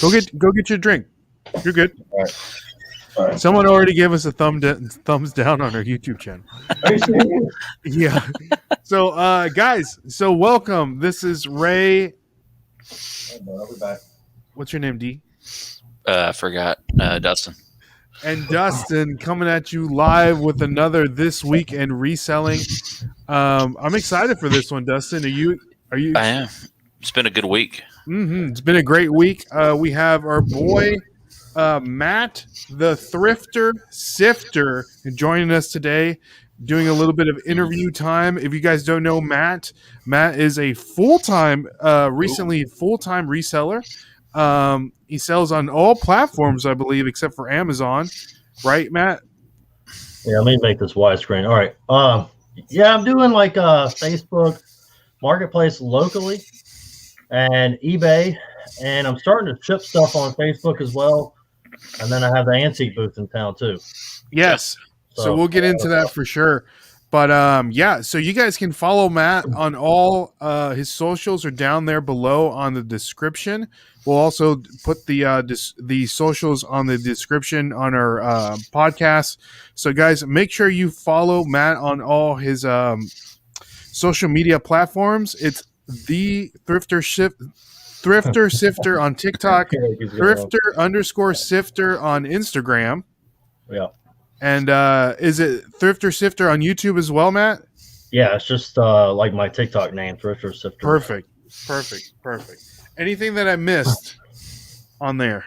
Go get your drink. You're good. All right. Someone already gave us a thumbs down on our YouTube channel. Yeah. So, guys, welcome. This is Ray. I'll be back. What's your name, D? I forgot. Dustin. And Dustin coming at you live with another This Week in Reselling. I'm excited for this one, Dustin. Are you? I am. It's been a good week. It's been a great week. We have our boy Matt, the Thrifter Sifter, joining us today, doing a little bit of interview time. If you guys don't know Matt is a recently full-time reseller. He sells on all platforms, I believe, except for Amazon. Right, Matt? Yeah, let me make this widescreen. All right. Yeah, I'm doing like Facebook Marketplace locally and eBay, and I'm starting to ship stuff on Facebook as well. And then I have the antique booth in town too. Yes. So we'll get into that for sure. But yeah, so you guys can follow Matt on all his socials are down there below on the description. We'll also put the socials on the description on our podcast. So guys, make sure you follow Matt on all his social media platforms. It's the Thrifter Sifter on TikTok, Thrifter_Sifter on Instagram. Yeah. And is it Thrifter Sifter on YouTube as well, Matt? Yeah, it's just like my TikTok name, Thrifter Sifter. Perfect. Anything that I missed on there?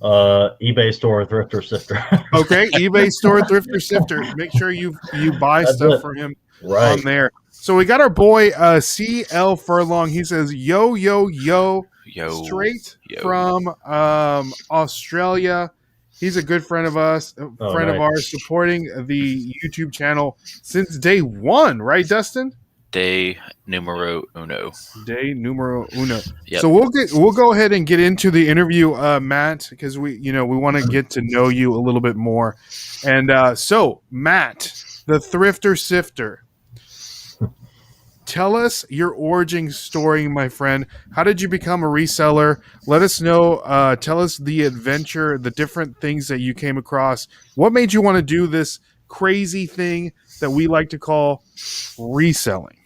eBay store, Thrifter Sifter. Okay, eBay store, Thrifter Sifter. Make sure you buy stuff from him on there. So we got our boy CL Furlong. He says, yo, straight from Australia. He's a good friend of us, of ours, supporting the YouTube channel since day one, right, Dustin? Day numero uno. Yep. So we'll go ahead and get into the interview, Matt, because we want to get to know you a little bit more. And so Matt, the Thrifter Sifter, tell us your origin story, my friend. How did you become a reseller? Let us know. Tell us the adventure, the different things that you came across. What made you want to do this crazy thing that we like to call reselling?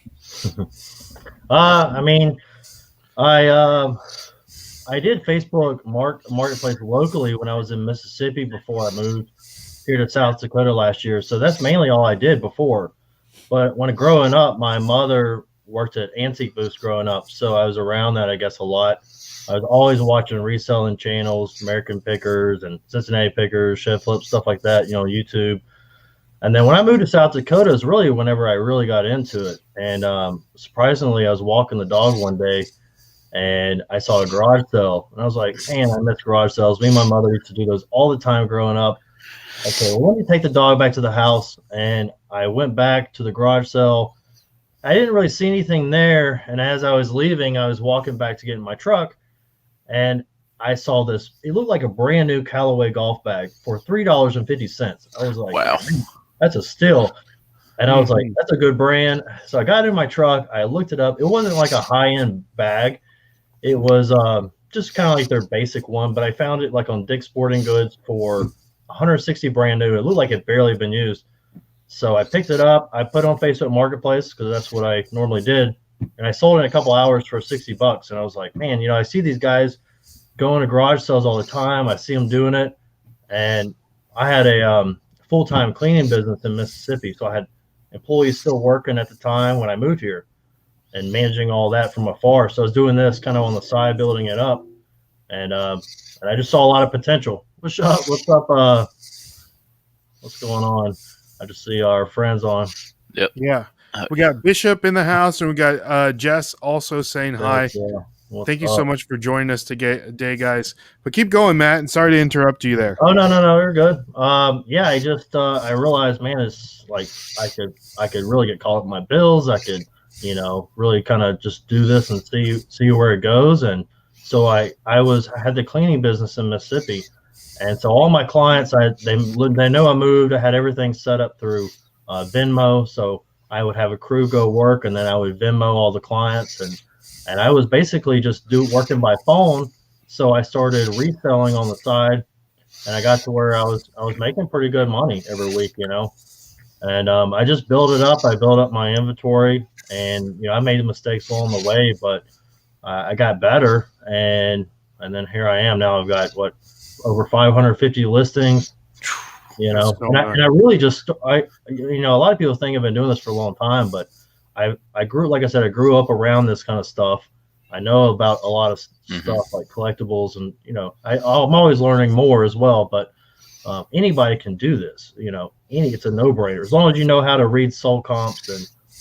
I mean, I did Facebook Marketplace locally when I was in Mississippi before I moved here to South Dakota last year. So that's mainly all I did before. But when growing up, my mother worked at antique booths growing up, so I was around that, I guess, a lot. I was always watching reselling channels, American Pickers and Cincinnati Pickers, Shed Flip, stuff like that, YouTube. And then when I moved to South Dakota is really whenever I really got into it. And surprisingly, I was walking the dog one day, and I saw a garage sale. And I was like, man, I miss garage sales. Me and my mother used to do those all the time growing up. Okay, well, let me take the dog back to the house. And I went back to the garage sale. I didn't really see anything there. And as I was leaving, I was walking back to get in my truck. And I saw this. It looked like a brand new Callaway golf bag for $3.50. I was like, wow, that's a steal. And I was like, that's a good brand. So I got in my truck. I looked it up. It wasn't like a high-end bag. It was just kind of like their basic one. But I found it like on Dick's Sporting Goods for $160 brand new. It looked like it barely been used. So I picked it up. I put it on Facebook Marketplace because that's what I normally did. And I sold it in a couple hours for $60. And I was like, man, I see these guys going to garage sales all the time. I see them doing it. And I had a full-time cleaning business in Mississippi. So I had employees still working at the time when I moved here and managing all that from afar. So I was doing this kind of on the side, building it up. And I just saw a lot of potential. What's up? What's going on? I just see our friends on. Yep. Yeah. We got Bishop in the house, and we got Jess also saying hi. Yeah. Thank you so much for joining us today, guys. But keep going, Matt, and sorry to interrupt you there. Oh, no, you're good. Yeah, I just I realized, man, it's like I could really get caught up in my bills. I could, really kind of just do this and see where it goes. And so I had the cleaning business in Mississippi. And so all my clients, they know I moved. I had everything set up through Venmo. So I would have a crew go work, and then I would Venmo all the clients. And I was basically just working by phone So I started reselling on the side, and I got to where I was making pretty good money every week, And I just built it up. I built up my inventory, and I made mistakes along the way, but I got better, and then here I am now. I've got over 550 listings, and I really a lot of people think I've been doing this for a long time, but I grew, like I said, I grew up around this kind of stuff. I know about a lot of stuff like collectibles, and I'm always learning more as well. But anybody can do this. It's a no-brainer as long as you know how to read sold comps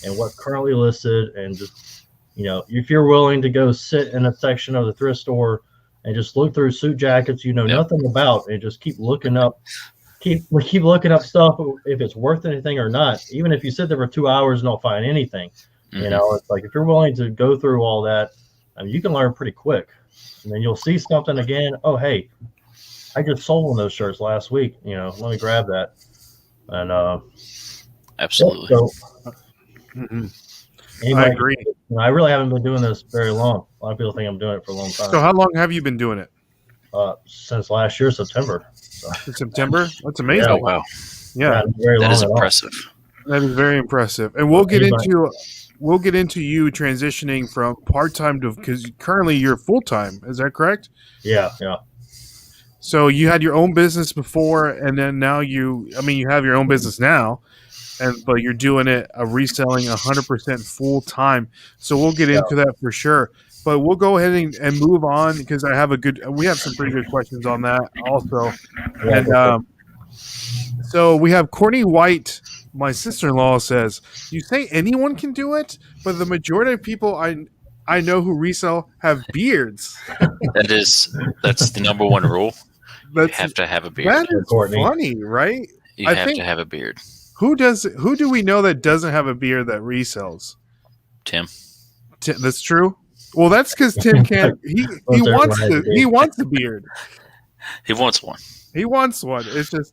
and what's currently listed, and just if you're willing to go sit in a section of the thrift store and just look through suit jackets nothing about, and just keep looking up. Keep looking up stuff if it's worth anything or not. Even if you sit there for 2 hours and don't find anything, it's like if you're willing to go through all that, you can learn pretty quick. And then you'll see something again. Oh, hey, I just sold one of those shirts last week. Let me grab that. And absolutely. So, I agree. I really haven't been doing this very long. A lot of people think I'm doing it for a long time. So how long have you been doing it? Since last year, September. In September? That's amazing. Oh, wow. Yeah. That is impressive. That is very impressive. And we'll get into you transitioning from part-time to, because currently you're full-time. Is that correct? Yeah. So you had your own business before, and then now you have your own business now, but you're doing it reselling 100% full-time. So we'll get into that for sure. But we'll go ahead and move on, because we have some pretty good questions on that also. And so we have Courtney White, my sister-in-law, says, you say anyone can do it, but the majority of people I know who resell have beards. That's the number one rule. You have to have a beard. That is funny, right? You have to have a beard. Who do we know that doesn't have a beard that resells? Tim. That's true. Well, that's because Tim can't. He wants the beard. He wants one. He wants one. It's just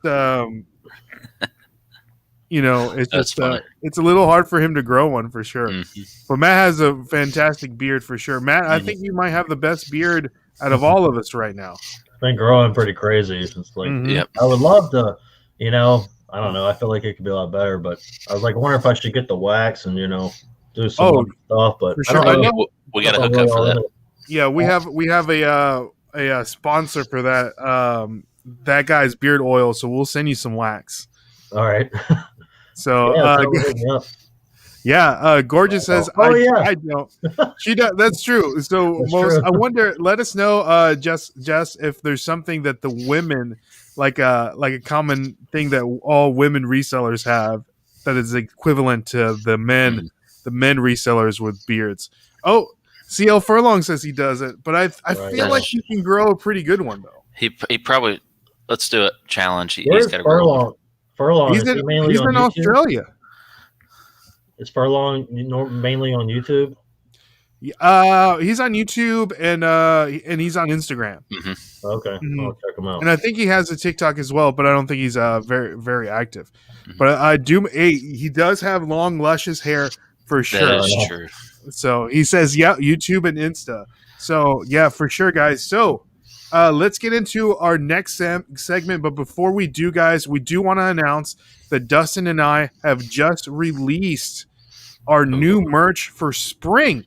it's a little hard for him to grow one for sure. Mm-hmm. But Matt has a fantastic beard for sure. Matt, I think you might have the best beard out of all of us right now. It's been growing pretty crazy. It's like, I would love to, I don't know. I feel like it could be a lot better, but I was like, I wonder if I should get the wax and do some stuff. But for sure. I don't know. We got to hook up for that. Yeah, we have a sponsor for that. That guy's beard oil, so we'll send you some wax. All right. So Gorgeous says, I don't. She does. That's true. So true. I wonder. Let us know, Jess, if there's something that the women like a common thing that all women resellers have that is equivalent to the men resellers with beards. Oh, CL Furlong says he does it, but I feel like he can grow a pretty good one though. He probably. Let's do it. Challenge. He's got to grow. Furlong. He's in Australia. Is Furlong mainly on YouTube? He's on YouTube and he's on Instagram. Mm-hmm. Okay, I'll check him out. And I think he has a TikTok as well, but I don't think he's very very active. Mm-hmm. But he does have long luscious hair for sure. That is true. So he says, YouTube and Insta. So yeah, for sure, guys. So let's get into our next segment. But before we do, guys, we do want to announce that Dustin and I have just released our new merch for spring.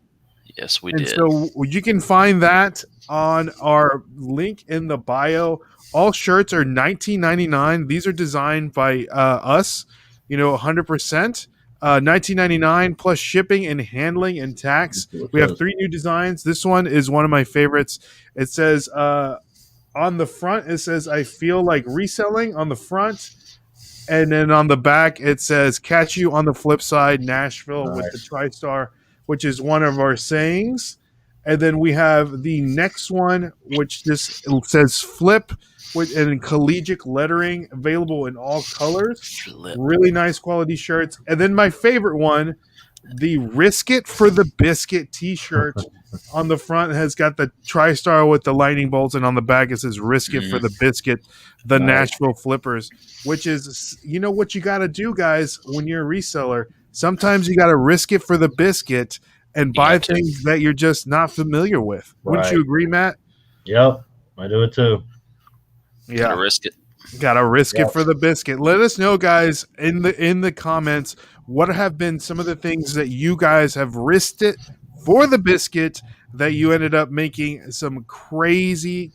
Yes, we did. So you can find that on our link in the bio. All shirts are $19.99. These are designed by us, 100%. $19.99 plus shipping and handling and tax. We have 3 new designs. This one is one of my favorites. It says on the front, it says, I feel like reselling on the front. And then on the back, it says, catch you on the flip side, Nashville, with the TriStar, which is one of our sayings. And then we have the next one, which just says flip in collegiate lettering, available in all colors. Really nice quality shirts. And then my favorite one, the Risk It for the Biscuit t-shirt. On the front has got the TriStar with the lightning bolts, and on the back it says Risk It for the Biscuit, the Nashville Flippers, which is, what you got to do, guys, when you're a reseller. Sometimes you got to risk it for the biscuit and buy things that you're just not familiar with. Wouldn't you agree, Matt? Yep, I do it too. Yeah, Gotta risk it. gotta risk Yep. it for the biscuit. Let us know, guys, in the comments what have been some of the things that you guys have risked it for the biscuit that you ended up making some crazy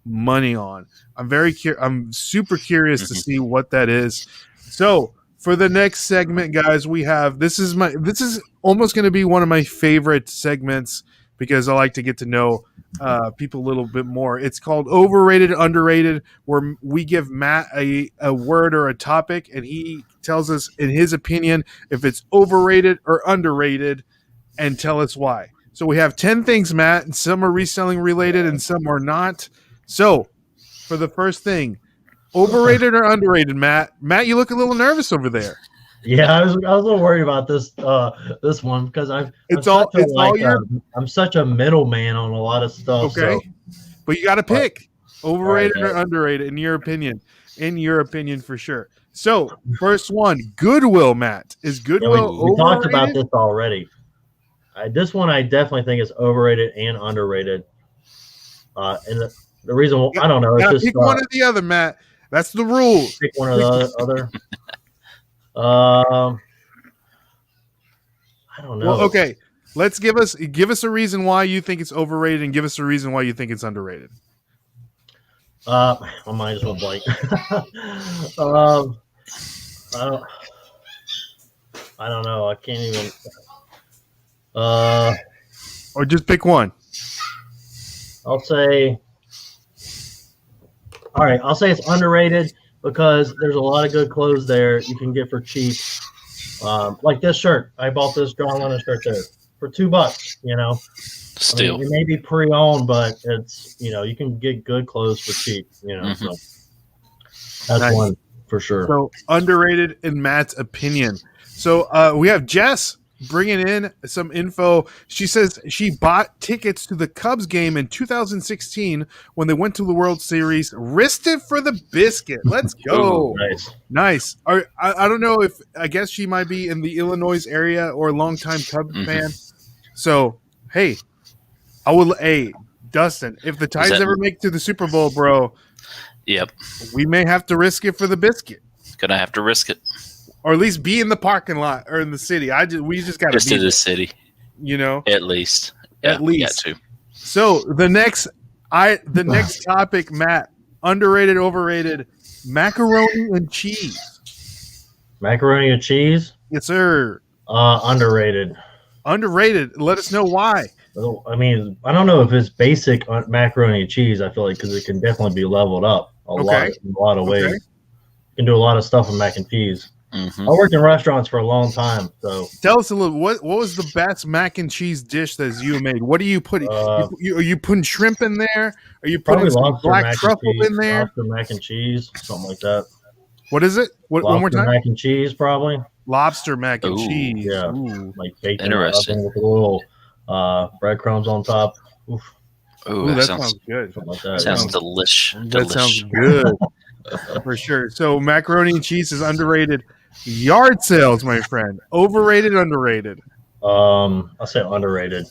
money on. I'm super curious to see what that is. So for the next segment, guys, we have this is almost going to be one of my favorite segments because I like to get to know people a little bit more. It's called Overrated, Underrated, where we give Matt a word or a topic, and he tells us, in his opinion, if it's overrated or underrated, and tell us why. So we have 10 things, Matt, and some are reselling related and some are not. So for the first thing, overrated or underrated, Matt? Matt, you look a little nervous over there. Yeah, I was a little worried about this one because I'm such a middleman on a lot of stuff. Okay, so. But you got to pick overrated or underrated in your opinion. In your opinion, for sure. So first one, Goodwill, Matt. Is Goodwill we talked overrated? about this already. This one I definitely think is overrated and underrated. And the reason I don't know, it's just pick one or the other, Matt. That's the rule. Pick one or the other. I don't know. Well, okay. Let's give us a reason why you think it's overrated, and give us a reason why you think it's underrated. My mind just went blank. I don't know. I can't even. Or just pick one. I'll say. All right, I'll say it's underrated because there's a lot of good clothes there you can get for cheap. Like this shirt, I bought this John Lennon shirt there for $2. You know, Still, it may be pre-owned, but it's you can get good clothes for cheap. You know, so that's one for sure. So underrated in Matt's opinion. So we have Jess bringing in some info. She says she bought tickets to the Cubs game in 2016 when they went to the World Series. Risked it for the biscuit. Let's go. Ooh, nice. I don't know if I guess she might be in the Illinois area or a longtime Cubs fan. So hey, Dustin, if the Tides ever make it to the Super Bowl, bro, yep, we may have to risk it for the biscuit. Gonna have to risk it. Or at least be in the parking lot or in the city. We just got to be in the city, at least. At least. Got to. So the next topic, Matt, underrated, overrated, macaroni and cheese. Macaroni and cheese? Yes, sir. Underrated. Underrated. Let us know why. I mean, I don't know if it's basic macaroni and cheese. I feel like because it can definitely be leveled up in a lot of ways. You can do a lot of stuff with mac and cheese. I worked in restaurants for a long time, so tell us a little. What was the best mac and cheese dish that you made? What are you putting? Are you putting shrimp in there? Are you putting some black truffle in there? Lobster mac and cheese, something like that. What is it? One more time. Mac and cheese, probably. Lobster mac and cheese. Yeah, like bacon with a little breadcrumbs on top. Ooh, that sounds good. Like that. Sounds delicious. That sounds good. For sure. So macaroni and cheese is underrated. Yard sales, my friend. Overrated, underrated. I'll say underrated.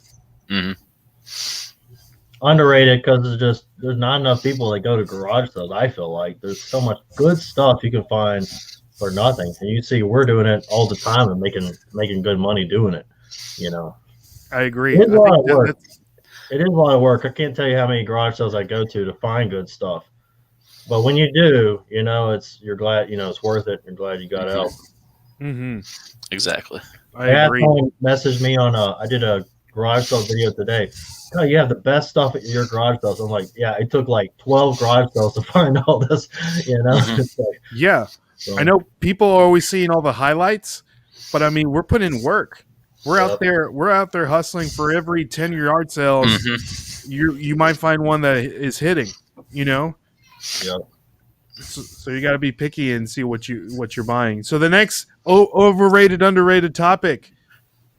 Underrated because there's not enough people that go to garage sales. I feel like there's so much good stuff you can find for nothing, and you see we're doing it all the time and making good money doing it. I agree. It is a lot of work. It is a lot of work. I can't tell you how many garage sales I go to find good stuff. But when you do, you're glad, it's worth it. You're glad you got out. Exactly. I agree. Someone messaged me on I did a garage sale video today. Oh, you have the best stuff at your garage sales. I'm like, yeah, it took like 12 garage sales to find all this, Yeah. So, I know people are always seeing all the highlights, but I mean, we're putting in work. We're out there hustling for every 10 yard sales. You might find one that is hitting, Yep. So you got to be picky and see what you're buying. So the next overrated, underrated topic: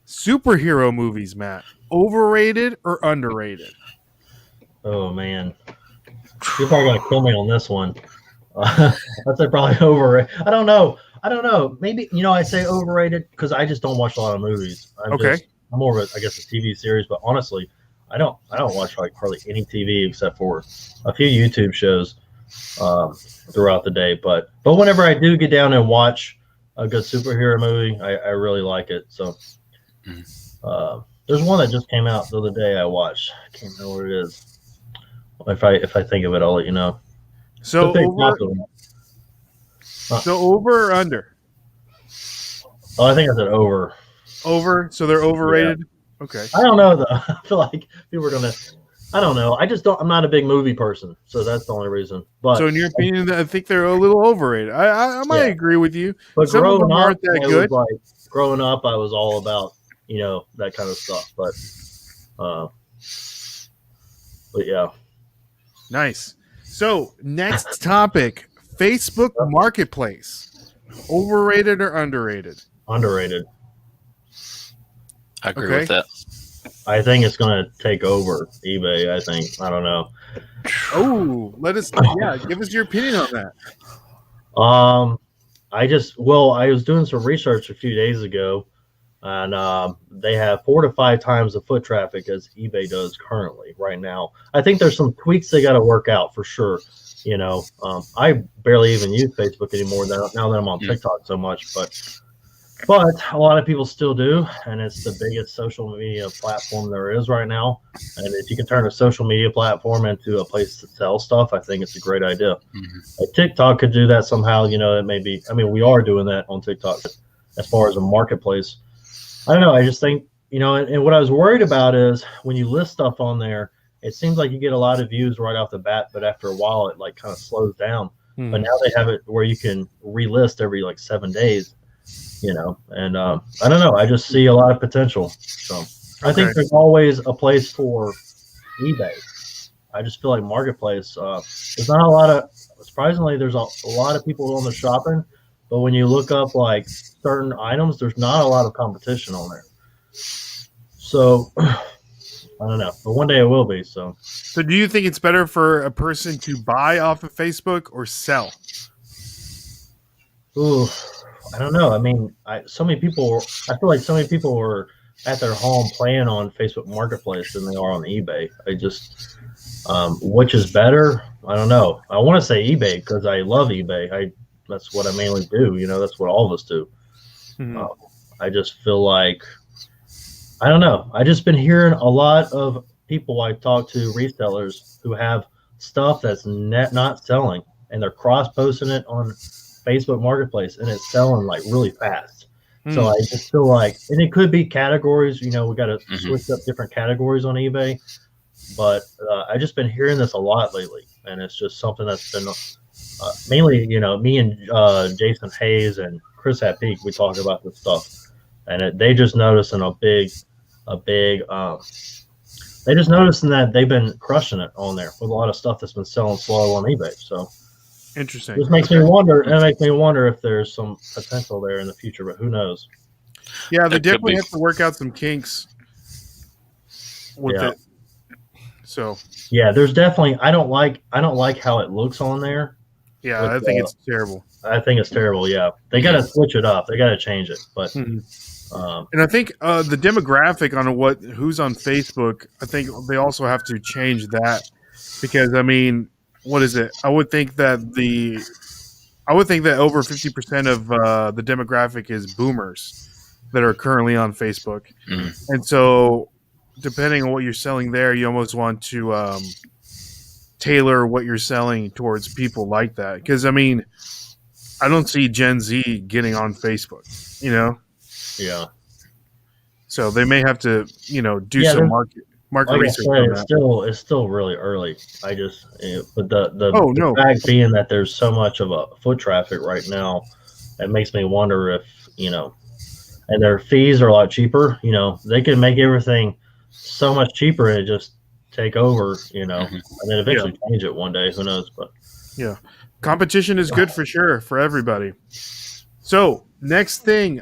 superhero movies. Matt, overrated or underrated? Oh man, you're probably gonna kill me on this one. I'd say probably overrated. I don't know. Maybe I say overrated because I just don't watch a lot of movies. I'm more of a TV series. But honestly, I don't watch like hardly any TV except for a few YouTube shows throughout the day. But whenever I do get down and watch a good superhero movie, I really like it. So there's one that just came out the other day I watched. I can't remember what it is. If I think of it, I'll let you know. So over or under? Oh, I think I said over. Over. So they're overrated. Yeah. Okay. I don't know though. I feel like people are gonna. I don't know. I just don't. I'm not a big movie person, so that's the only reason. But so, in your opinion, I think they're a little overrated. I might agree with you. But some of them aren't that good. Growing up, I was all about that kind of stuff. But yeah. Nice. So next topic: Facebook Marketplace. Overrated or underrated? Underrated. I agree with that. I think it's going to take over eBay. I don't know. Oh, give us your opinion on that. I was doing some research a few days ago, and they have 4 to 5 times the foot traffic as eBay does currently right now. I think there's some tweaks they got to work out for sure. I barely even use Facebook anymore now that I'm on TikTok so much, but a lot of people still do, and it's the biggest social media platform there is right now. And if you can turn a social media platform into a place to sell stuff, I think it's a great idea. TikTok could do that somehow. It may be. I mean, we are doing that on TikTok as far as a marketplace. I don't know. I just think and what I was worried about is when you list stuff on there, it seems like you get a lot of views right off the bat, but after a while, it like kind of slows down. But now they have it where you can relist every like 7 days. And I don't know. I just see a lot of potential. So I think there's always a place for eBay. I just feel like marketplace. There's not a lot of. Surprisingly, there's a lot of people on the shopping, but when you look up like certain items, there's not a lot of competition on there. So I don't know, but one day it will be. So do you think it's better for a person to buy off of Facebook or sell? Ooh. I don't know. I mean, I feel like so many people are at their home playing on Facebook Marketplace than they are on eBay. I just, which is better? I don't know. I want to say eBay because I love eBay. That's what I mainly do. That's what all of us do. I just feel like, I don't know. I just been hearing a lot of people I talk to, resellers who have stuff that's not selling, and they're cross-posting it on Facebook Marketplace, and it's selling like really fast. So I just feel like, and it could be categories, we got to switch up different categories on eBay, but I just been hearing this a lot lately, and it's just something that's been mainly, me and Jason Hayes and Chris at Peak, we talk about this stuff, and they just noticing they just noticing that they've been crushing it on there with a lot of stuff that's been selling slow on eBay. So interesting. This makes me wonder. It makes me wonder if there's some potential there in the future, but who knows? Yeah, they definitely have to work out some kinks with it. So yeah, there's definitely. I don't like how it looks on there. Yeah, I think it's terrible. I think it's terrible. Yeah, they got to switch it up. They got to change it. But and I think the demographic on who's on Facebook, I think they also have to change that, because I mean, what is it? I would think that over 50% of the demographic is boomers that are currently on Facebook, and so depending on what you're selling there, you almost want to tailor what you're selling towards people like that. Because I mean, I don't see Gen Z getting on Facebook, Yeah. So they may have to, do some market research. It's still really early. But the fact being that there's so much of a foot traffic right now, it makes me wonder if, and their fees are a lot cheaper. They can make everything so much cheaper and just take over, and then eventually change it one day. Who knows? But yeah, competition is good for sure for everybody. So next thing,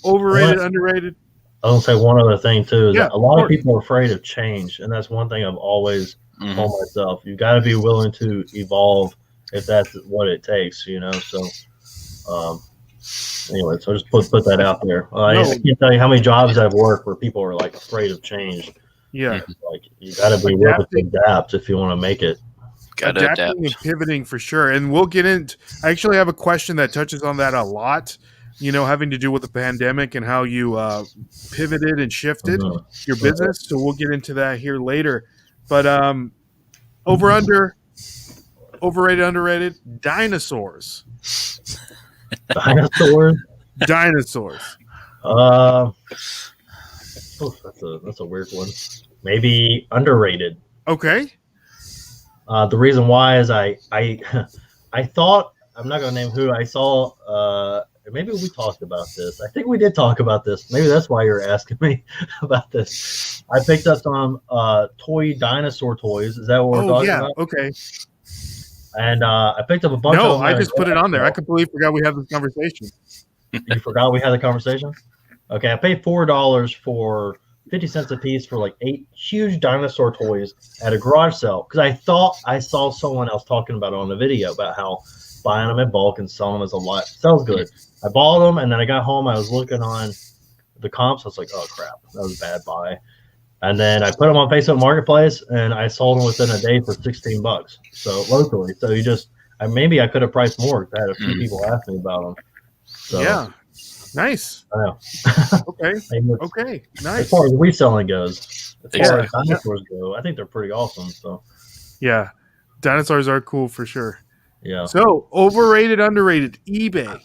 overrated, underrated. I'll say one other thing too, is that a lot of people are afraid of change, and that's one thing I've always told myself. You got to be willing to evolve if that's what it takes, So, anyway, so just put that out there. I can't tell you how many jobs I've worked where people are like afraid of change. Yeah. Like you got to be willing to adapt if you want to make it. Adapting and pivoting for sure. And we'll get into. I actually have a question that touches on that a lot. Having to do with the pandemic and how you pivoted and shifted your business. So we'll get into that here later. But overrated, underrated, dinosaurs. Dinosaurs. That's a weird one. Maybe underrated. Okay. The reason why is I thought, I'm not gonna name who I saw. Maybe we talked about this. I think we did talk about this. Maybe that's why you're asking me about this. I picked up some toy dinosaur toys. Is that what we're talking about? Okay. And I picked up a bunch of them. No, I just put it on there. I completely forgot we had this conversation. You forgot we had the conversation? Okay, I paid $4 for 50 cents a piece for like 8 huge dinosaur toys at a garage sale because I thought I saw someone else talking about it on the video about how buying them in bulk and selling them as a lot sells good. I bought them and then I got home. I was looking on the comps. I was like, oh crap, that was a bad buy. And then I put them on Facebook Marketplace and I sold them within a day for $16. So locally, so maybe I could have priced more because I had a few people ask me about them. So, yeah. Nice. I know. Okay. Okay. Nice. As far as reselling goes, as far as dinosaurs go, I think they're pretty awesome. So, yeah, dinosaurs are cool for sure. Yeah. So overrated, underrated, eBay.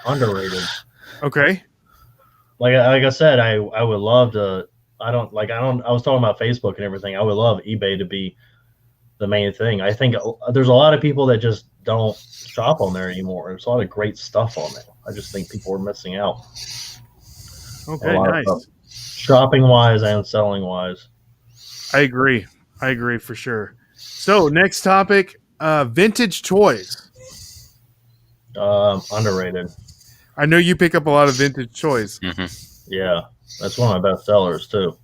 Underrated. Okay. Like I said, I would love to. I was talking about Facebook and everything. I would love eBay to be the main thing. I think there's a lot of people that just don't shop on there anymore. There's a lot of great stuff on there. I just think people are missing out. Okay, nice. Shopping wise and selling wise. I agree for sure. So next topic, vintage toys. Underrated. I know you pick up a lot of vintage toys. Mm-hmm. Yeah, that's one of my best sellers too.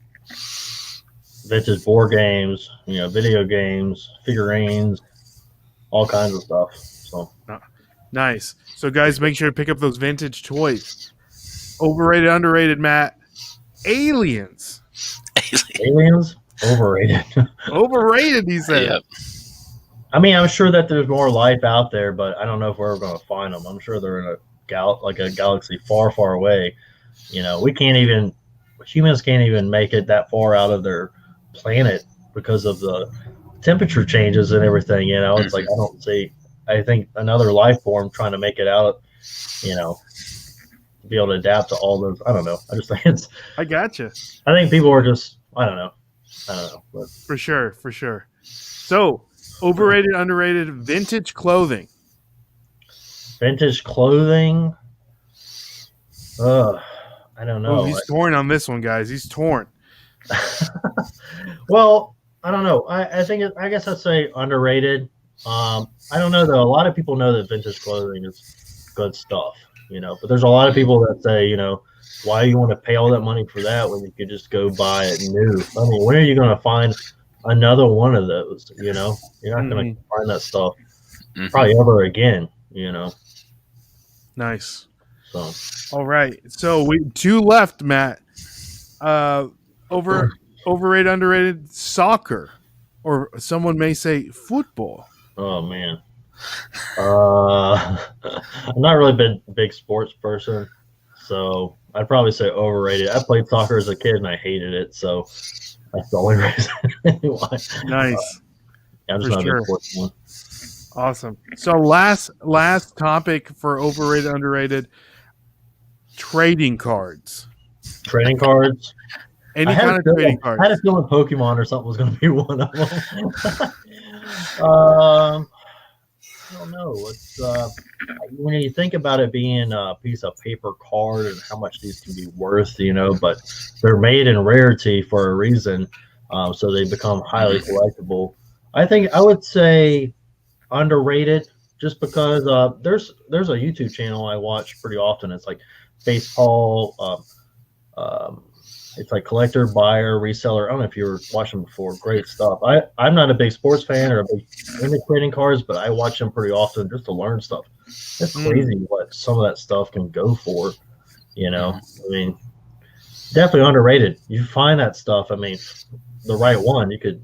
Vintage board games, video games, figurines, all kinds of stuff. So nice. So guys, make sure to pick up those vintage toys. Overrated, underrated, Matt. Aliens. Aliens? Overrated. Overrated, he said. Yep. I mean, I'm sure that there's more life out there, but I don't know if we're ever going to find them. I'm sure they're in a galaxy far, far away. Humans can't even make it that far out of their planet because of the temperature changes and everything. It's like I think another life form trying to make it out, to be able to adapt to all those. I don't know. I just think I gotcha. I think people are just. I don't know. But. For sure. So, overrated, underrated, vintage clothing. Vintage clothing. I don't know. Oh, he's torn on this one, guys. He's torn. Well, I don't know. I guess I'd say underrated. I don't know though. A lot of people know that vintage clothing is good stuff, but there's a lot of people that say, why you want to pay all that money for that when you could just go buy it new? I mean, when are you going to find another one of those? You're not going to find that stuff probably ever again. Nice. So, all right. So we 2 left, Matt. Overrated, underrated, soccer, or someone may say football. Oh man. I'm not really big sports person, so I'd probably say overrated. I played soccer as a kid and I hated it, so that's the only reason. Anyway. Nice. I'm just not a big sports one. Awesome. So last topic for overrated, underrated, trading cards. Trading cards. Any kind of trading cards. I had a feeling Pokemon or something was going to be one of them. I don't know. It's when you think about it being a piece of paper card and how much these can be worth, but they're made in rarity for a reason, so they become highly collectible. I think I would say underrated, just because there's a YouTube channel I watch pretty often. It's like baseball. It's like collector, buyer, reseller. I don't know if you were watching before. Great stuff. I'm not a big sports fan or a big into trading cards, but I watch them pretty often just to learn stuff. It's crazy what some of that stuff can go for. I mean, Definitely underrated. You find that stuff. I mean, the right one, you could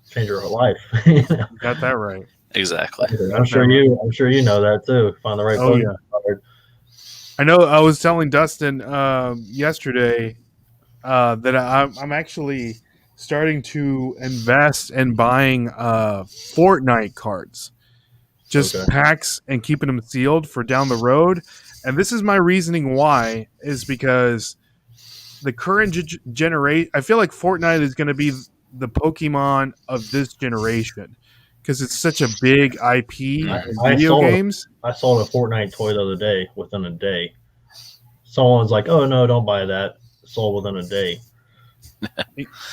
change your whole life. You got that right. Exactly. I'm sure you know that too. Find the right Oh Pokemon yeah. card. I know. I was telling Dustin yesterday that I'm actually starting to invest in buying Fortnite cards, just Okay. packs and keeping them sealed for down the road. And this is my reasoning why is because the current generation, I feel like Fortnite is going to be the Pokemon of this generation because it's such a big IP in I video sold games. I sold a Fortnite toy the other day within a day. Someone was like, "Oh no, don't buy that." Sold within a day.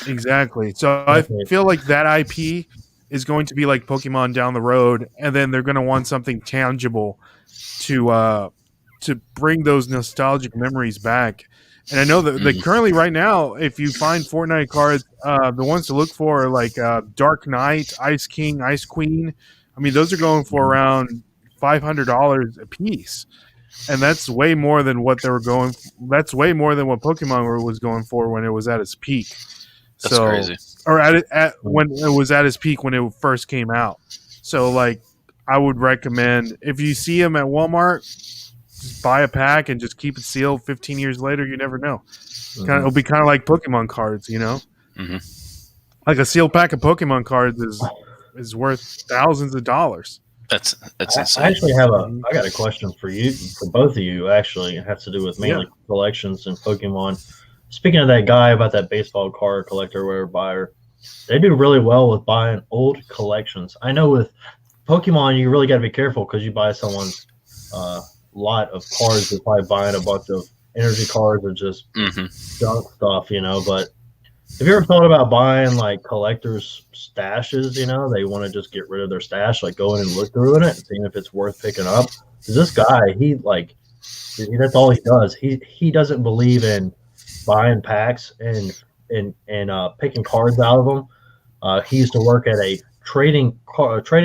Exactly. So I feel like that IP is going to be like Pokemon down the road, and then they're going to want something tangible to bring those nostalgic memories back. And I know that currently right now, if you find Fortnite cards, the ones to look for are like Dark Knight, Ice King, Ice Queen. I mean, those are going for around $500 a piece, and that's way more than what they were going. That's way more than what Pokemon was going for when it was at its peak. That's crazy. Or at when it was at its peak when it first came out. So like, I would recommend if you see them at Walmart, just buy a pack and just keep it sealed. 15 years later, you never know. It'll be kind of like Pokemon cards, you know. Like a sealed pack of Pokemon cards is worth thousands of dollars. That's insane. I actually I got a question for you, for both of you. Actually, it has to do with mainly collections and Pokemon. Speaking of that guy about that baseball card collector or buyer, they do really well with buying old collections. I know with Pokemon, you really got to be careful because you buy someone's lot of cards, they're probably buying a bunch of energy cards or just junk stuff, you know. But have you ever thought about buying like collectors' stashes? You know, they want to just get rid of their stash, like go in and look through it and seeing if it's worth picking up. Because this guy, that's all he does. He doesn't believe in buying packs and picking cards out of them. He used to work at a trading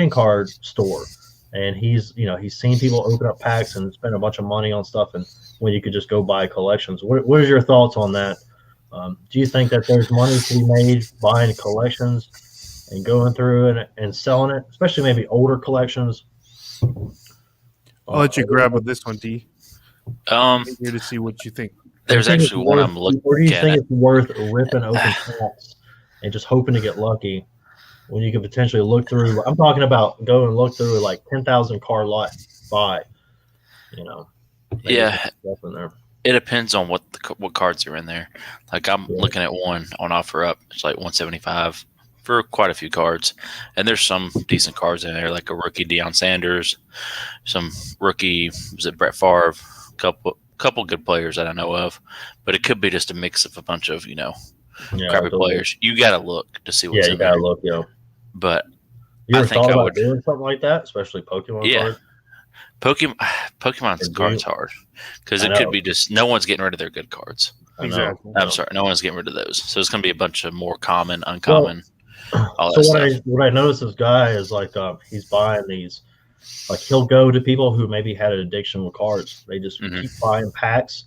card store, and he's seen people open up packs and spend a bunch of money on stuff, and when you could just go buy collections. What is your thoughts on that? Do you think that there's money to be made buying collections and going through and selling it, especially maybe older collections? I'll let you grab with this one, D. Here to see what you think. There's actually one I'm looking at. Or do you think it's worth ripping open packs and just hoping to get lucky when you could potentially look through? I'm talking about go and look through like 10,000 card lot buy. You know. Yeah. In there. It depends on what cards are in there. Like I'm looking at one on OfferUp. It's like $175 for quite a few cards, and there's some decent cards in there, like a rookie Deion Sanders, some rookie was it Brett Favre, couple good players that I know of, but it could be just a mix of a bunch of crappy players. You got to look to see what's in there. Yeah, you got to look. But you ever thought about doing something like that, especially Pokemon cards? Pokemon's cards hard because it could be just no one's getting rid of their good cards. Exactly. I'm sorry, no one's getting rid of those. So it's going to be a bunch of more common, uncommon. What I noticed this guy is like he's buying these. Like he'll go to people who maybe had an addiction with cards. They just keep buying packs,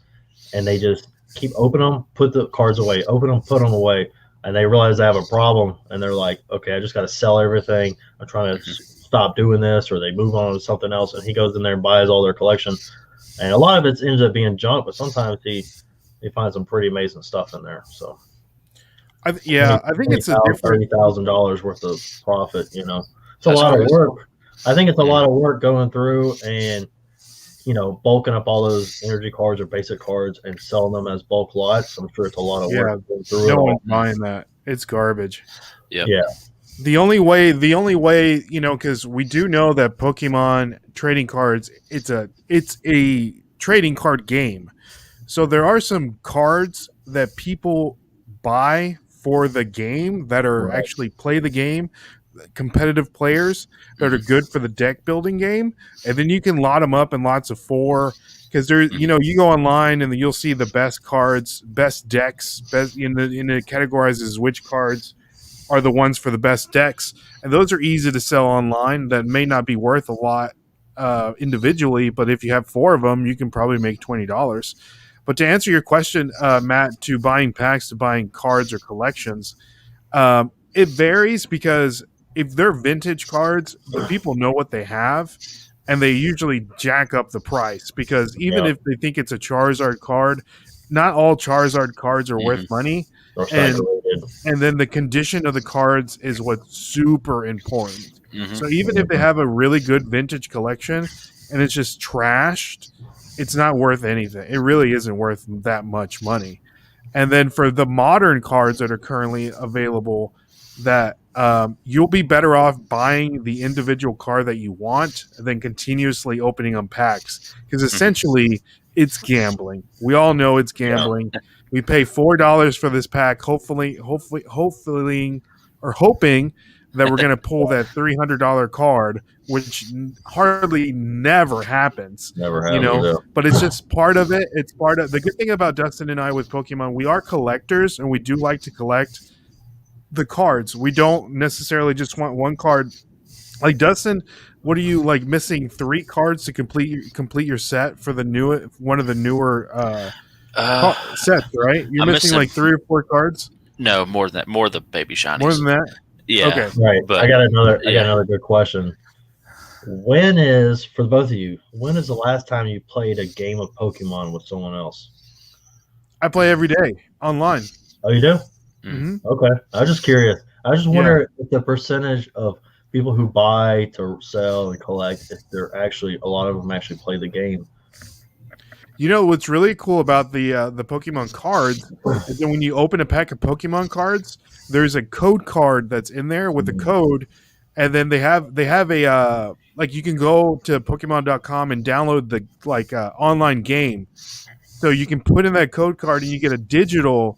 and they just keep opening them, put the cards away, open them, put them away, and they realize they have a problem, and they're like, okay, I just got to sell everything. I'm trying to stop doing this, or they move on to something else, and he goes in there and buys all their collection, and a lot of it ends up being junk, but sometimes he finds some pretty amazing stuff in there. So, I think it's a different $30,000 worth of profit. You know, it's a lot of work. I think it's a lot of work going through and bulking up all those energy cards or basic cards and selling them as bulk lots. I'm sure it's a lot of work going through. No one's buying that. It's garbage. Yeah. The only way, because we do know that Pokemon trading cards, it's a trading card game. So there are some cards that people buy for the game that are actually play the game, competitive players that are good for the deck building game, and then you can lot them up in lots of 4 because there's you go online and you'll see the best cards, best decks, best in it categorizes which cards are the ones for the best decks, and those are easy to sell online. That may not be worth a lot individually, but if you have 4 of them, you can probably make $20. But to answer your question, Matt, to buying packs, to buying cards or collections, it varies because if they're vintage cards, the people know what they have, and they usually jack up the price because even if they think it's a Charizard card, not all Charizard cards are worth money. And then the condition of the cards is what's super important. So even if they have a really good vintage collection and it's just trashed, it's not worth anything. It really isn't worth that much money. And then for the modern cards that are currently available, that you'll be better off buying the individual card that you want than continuously opening up packs, because essentially it's gambling. We all know it's gambling. We pay $4 for this pack, hopefully, or hoping that we're going to pull that $300 card, which hardly never happens. But it's just part of it. It's part of the good thing about Dustin and I with Pokemon. We are collectors, and we do like to collect the cards. We don't necessarily just want one card. Like Dustin, what are you like missing 3 cards to complete your set for one of the newer sets, right? You're missing like 3 or 4 cards. No, more than that. More the baby shinies. More than that. Yeah. Okay. Right. But I got another good question. For both of you, when is the last time you played a game of Pokemon with someone else? I play every day online. Oh, you do? Mm-hmm. Okay. I was just curious. I just wonder if the percentage of people who buy to sell and collect, if they're actually, a lot of them actually play the game. You know what's really cool about the Pokemon cards is that when you open a pack of Pokemon cards, there's a code card that's in there with the code, and then they have a like you can go to Pokemon.com and download the online game, so you can put in that code card and you get a digital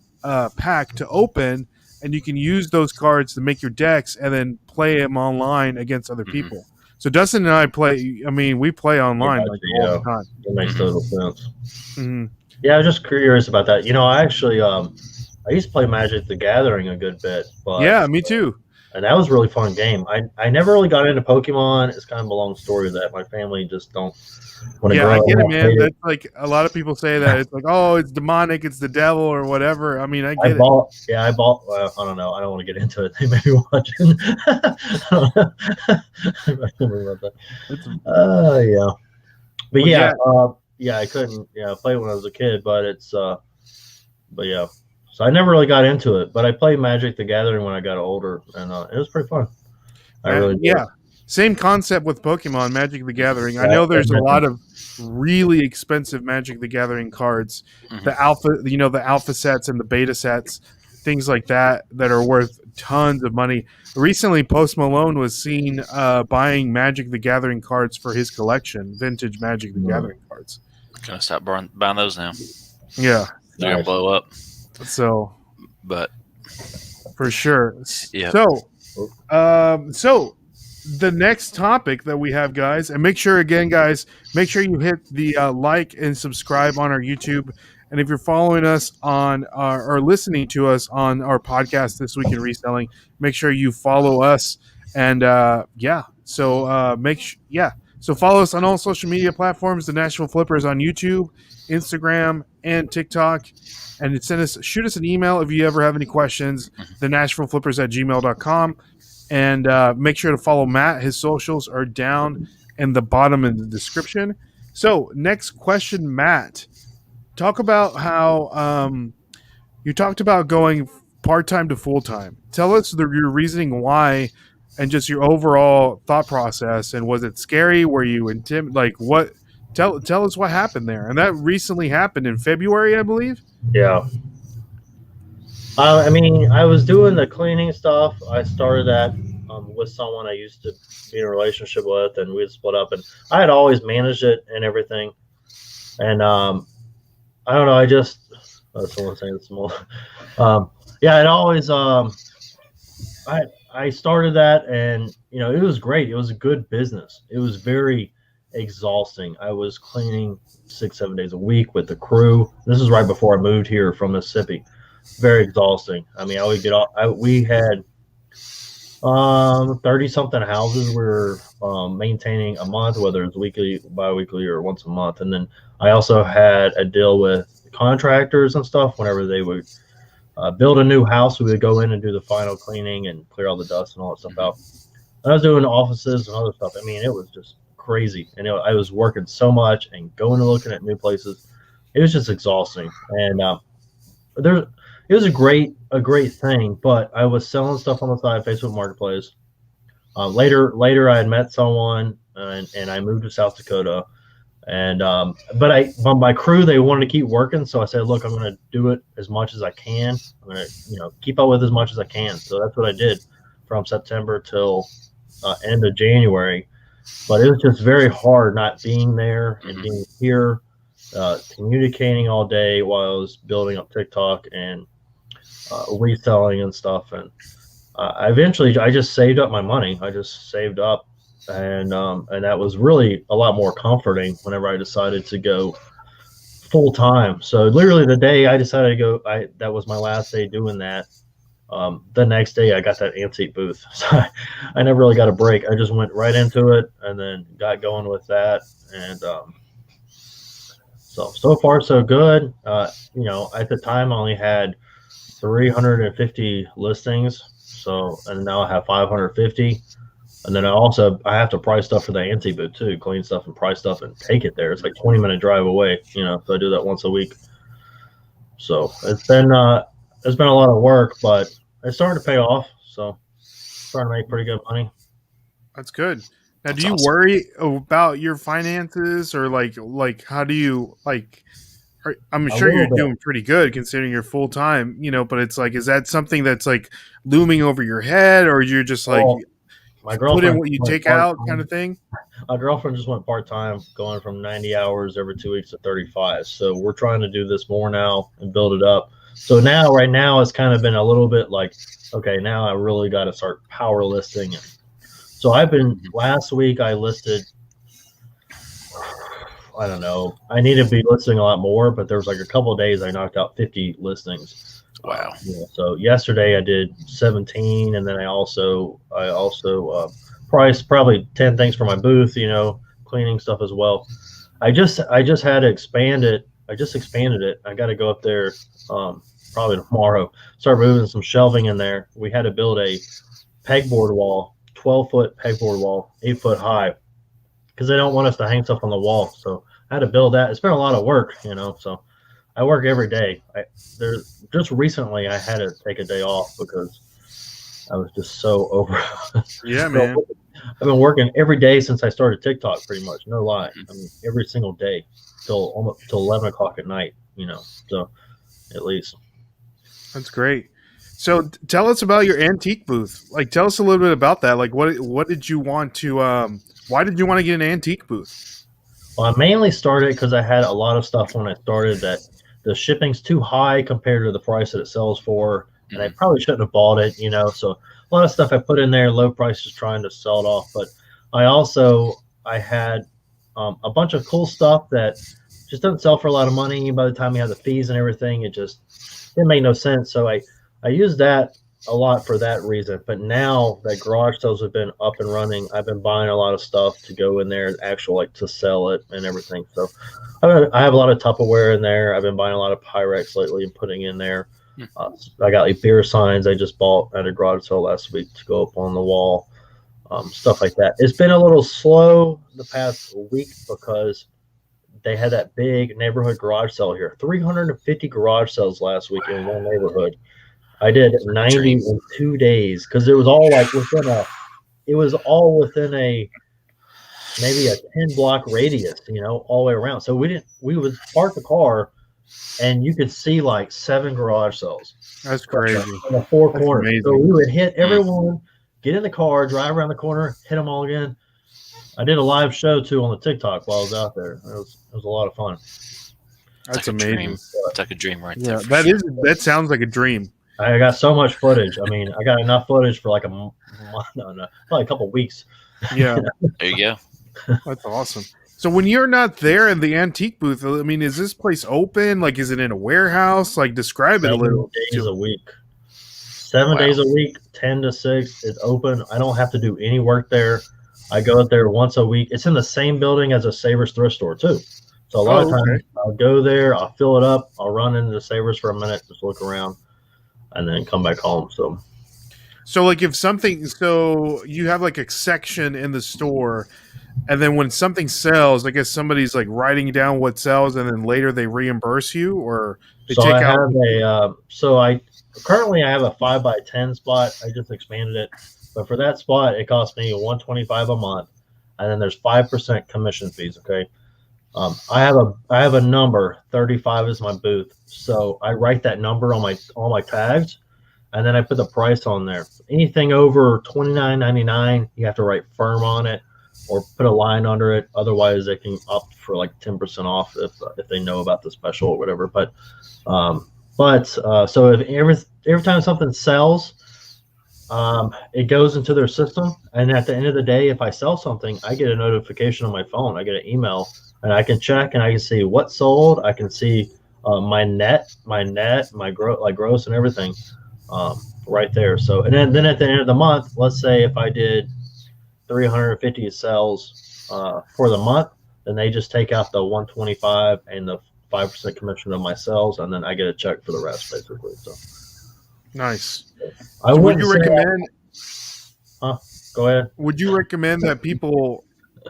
pack to open, and you can use those cards to make your decks and then play them online against other people. So Dustin and I play. I mean, we play online all the time. That makes total sense. Yeah, I was just curious about that. I actually, I used to play Magic: The Gathering a good bit. But, yeah, me too. And that was a really fun game. I never really got into Pokemon. It's kind of a long story that my family just don't want to. Yeah, I get it, man. That's like a lot of people say that it's like, oh, it's demonic, it's the devil, or whatever. I mean, I get it. Well, I don't know. I don't want to get into it. They may be watching. Yeah. But I couldn't play when I was a kid, but yeah. So I never really got into it, but I played Magic: The Gathering when I got older, and it was pretty fun. Same concept with Pokemon Magic: The Gathering. I know there's a lot of really expensive Magic: The Gathering cards, the alpha sets and the beta sets, things like that are worth tons of money. Recently, Post Malone was seen buying Magic: The Gathering cards for his collection, vintage Magic: The Gathering cards. Gonna stop buying those now. Yeah, they're gonna blow up. So, but for sure. Yeah. So the next topic that we have, guys, and make sure you hit the like and subscribe on our YouTube. And if you're following us on or listening to us on our podcast This Week in Reselling, make sure you follow us. And so follow us on all social media platforms. The Nashville Flippers on YouTube, Instagram, and TikTok. And shoot us an email if you ever have any questions, the NashvilleFlippers@gmail.com. And make sure to follow Matt. His socials are down in the bottom in the description. So next question, Matt. Talk about how you talked about going part-time to full-time. Tell us your reasoning why and just your overall thought process. And was it scary? Were you intimidated? Like what? Tell us what happened there. And that recently happened in February, I believe. Yeah. I mean, I was doing the cleaning stuff. I started that with someone I used to be in a relationship with, and we'd split up. And I had always managed it and everything. And I don't know. I just someone saying it's small. It always. I started that, and it was great. It was a good business. It was very exhausting. I was cleaning 6-7 days a week with the crew. This is right before I moved here from Mississippi. Very exhausting. I mean, I would get off. We had 30 something houses we were maintaining a month, whether it's weekly, bi-weekly, or once a month. And then I also had a deal with contractors and stuff. Whenever they would build a new house, we would go in and do the final cleaning and clear all the dust and all that stuff out. And I was doing offices and other stuff. I mean, it was just crazy. And I was working so much and going and looking at new places. It was just exhausting. And it was a great thing, but I was selling stuff on the side of Facebook Marketplace. Later I had met someone and I moved to South Dakota. And but my crew, they wanted to keep working, so I said, look, I'm going to do it as much as I can. I'm going to keep up with as much as I can. So that's what I did from September till end of January. But it was just very hard not being there and being here, communicating all day while I was building up TikTok and reselling and stuff. And eventually I just saved up my money. I just saved up. And that was really a lot more comforting whenever I decided to go full time. So literally the day I decided to go, that was my last day doing that. The next day I got that antique booth. So I never really got a break. I just went right into it and then got going with that. And so far so good. At the time I only had 350 listings. And now I have 550. And then I have to price stuff for the antique booth too, clean stuff and price stuff and take it there. It's like 20-minute drive away, so I do that once a week. So it's been a lot of work, but it's starting to pay off. So starting to make pretty good money. That's good. Now, do you worry about your finances or like how do you I'm sure you're doing pretty good considering you're full time, but it's like, is that something that's like looming over your head or you're just like, my girlfriend put in what you take out kind of thing? My girlfriend just went part-time, going from 90 hours every 2 weeks to 35. So we're trying to do this more now and build it up. So right now it's kind of been a little bit like, okay, now I really got to start power listing. So last week I listed, I don't know, I need to be listing a lot more, but there was like a couple of days I knocked out 50 listings. Wow. So yesterday I did 17, and then I also priced probably 10 things for my booth, cleaning stuff as well. I just had to expand it. I just expanded it. I got to go up there probably tomorrow, start moving some shelving in there. We had to build a pegboard wall, 12-foot pegboard wall, 8 foot high, because they don't want us to hang stuff on the wall. So I had to build that. It's been a lot of work, so I work every day. Just recently I had to take a day off because I was just so over. Yeah, man. I've been working every day since I started TikTok, pretty much. No lie. I mean, every single day till 11 o'clock at night, so at least. That's great. So tell us about your antique booth. Like, tell us a little bit about that. Like, what did you want to, why did you want to get an antique booth? Well, I mainly started because I had a lot of stuff when I started that the shipping's too high compared to the price that it sells for, and I probably shouldn't have bought it, So a lot of stuff I put in there, low price, just trying to sell it off. But I had a bunch of cool stuff that just doesn't sell for a lot of money. By the time you have the fees and everything, it just didn't make no sense. So I used that a lot for that reason. But now that garage sales have been up and running, I've been buying a lot of stuff to go in there, to sell it and everything. So I have a lot of Tupperware in there. I've been buying a lot of Pyrex lately and putting in there. I got like beer signs I just bought at a garage sale last week to go up on the wall, stuff like that. It's been a little slow the past week because they had that big neighborhood garage sale here. 350 garage sales last week in one neighborhood. I did 90 in 2 days because it was all like within a maybe a 10-block radius, all the way around. So we would park the car and you could see like 7 garage sales. That's crazy. In the 4 corners. So we would hit everyone, get in the car, drive around the corner, hit them all again. I did a live show too on the TikTok while I was out there. It was a lot of fun. That's amazing. It's like a dream right there. That sounds like a dream. I got so much footage. I mean, I got enough footage for like probably a couple of weeks. Yeah. There you go. That's awesome. So when you're not there in the antique booth, I mean, is this place open? Like, is it in a warehouse? Like, describe it a little. 7 days a week. 7 days a week, 10 to 6. It's open. I don't have to do any work there. I go out there once a week. It's in the same building as a Savers thrift store too. So So a lot of times I'll go there, I'll fill it up, I'll run into the Savers for a minute, just look around, and then come back home. So like if something, so you have like a section in the store, and then when something sells, I guess somebody's like writing down what sells, and then later they reimburse you, or they so take I out. I currently have a 5x10 spot. I just expanded it, but for that spot, it costs me $125 a month, and then there's 5% commission fees. Okay. I have a number. 35 is my booth, so I write that number on all my tags, and then I put the price on there. Anything over $29.99, you have to write firm on it, or put a line under it. Otherwise, they can opt for like 10% off if they know about the special or whatever. So if every time something sells, it goes into their system, and at the end of the day, if I sell something, I get a notification on my phone. I get an email. And I can check, and I can see what sold. I can see my net, my gross, and everything right there. So, and then at the end of the month, let's say if I did 350 sales for the month, then they just take out the 125 and the 5% commission of my sales, and then I get a check for the rest, basically. So Nice. Would you recommend? Go ahead. Would you recommend that people,